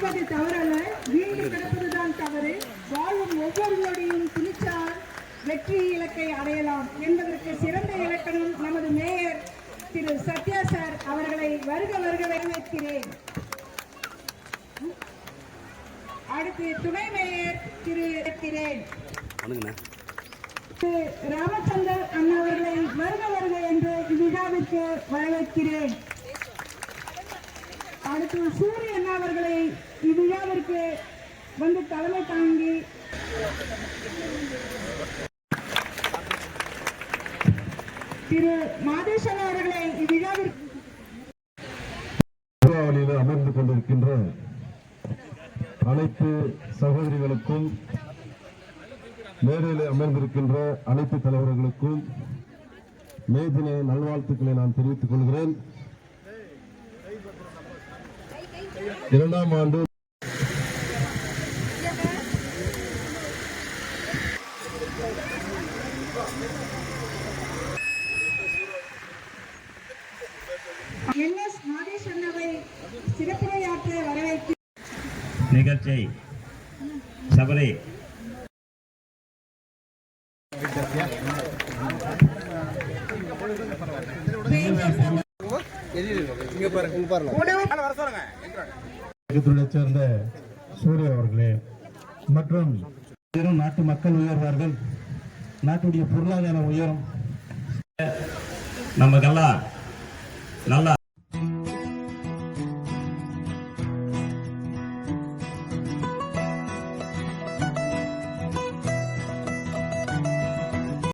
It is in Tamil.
வீழ்வது தவறல்ல, வீழ்ந்து கிடப்பதுதான் தவறு. வாழும் ஒவ்வொருவரையும் துணிச்சால் வெற்றி இலக்கை அடையலாம் என்பதற்கு சிறந்த இலக்கணம் நமது மேயர் திரு சத்யா சார் அவர்களை வருக வருக வரவேற்கிறேன். அடுத்து துணை மேயர் திரு ராமச்சந்தர் அண்ணா அவர்களை வருக வருக என்று இவ்விழாவிற்கு வரவேற்கிறேன். அடுத்து சூரிய அண்ணா அவர்களை இவ்விழாவிற்கு வந்து தலைமை தாங்கி திரு மாதேஸ்வரன் அவர்களை இவ்விழாவிற்கு அமர்ந்து கொண்டிருக்கின்ற அனைத்து சகோதரிகளுக்கும், மேடையில் அமர்ந்திருக்கின்ற அனைத்து தலைவர்களுக்கும் மே தின நல்வாழ்த்துக்களை நான் தெரிவித்துக் கொள்கிறேன். 2ஆம் ஆண்டு சிறப்புரையாற்ற வரவேற்று நிகழ்ச்சி சபரி சேர்ந்த சூரிய அவர்களே மற்றும் நாட்டு மக்கள் உயர்வார்கள், நாட்டுடைய பொருளாதார உயரும் நமக்கெல்லாம் நல்லா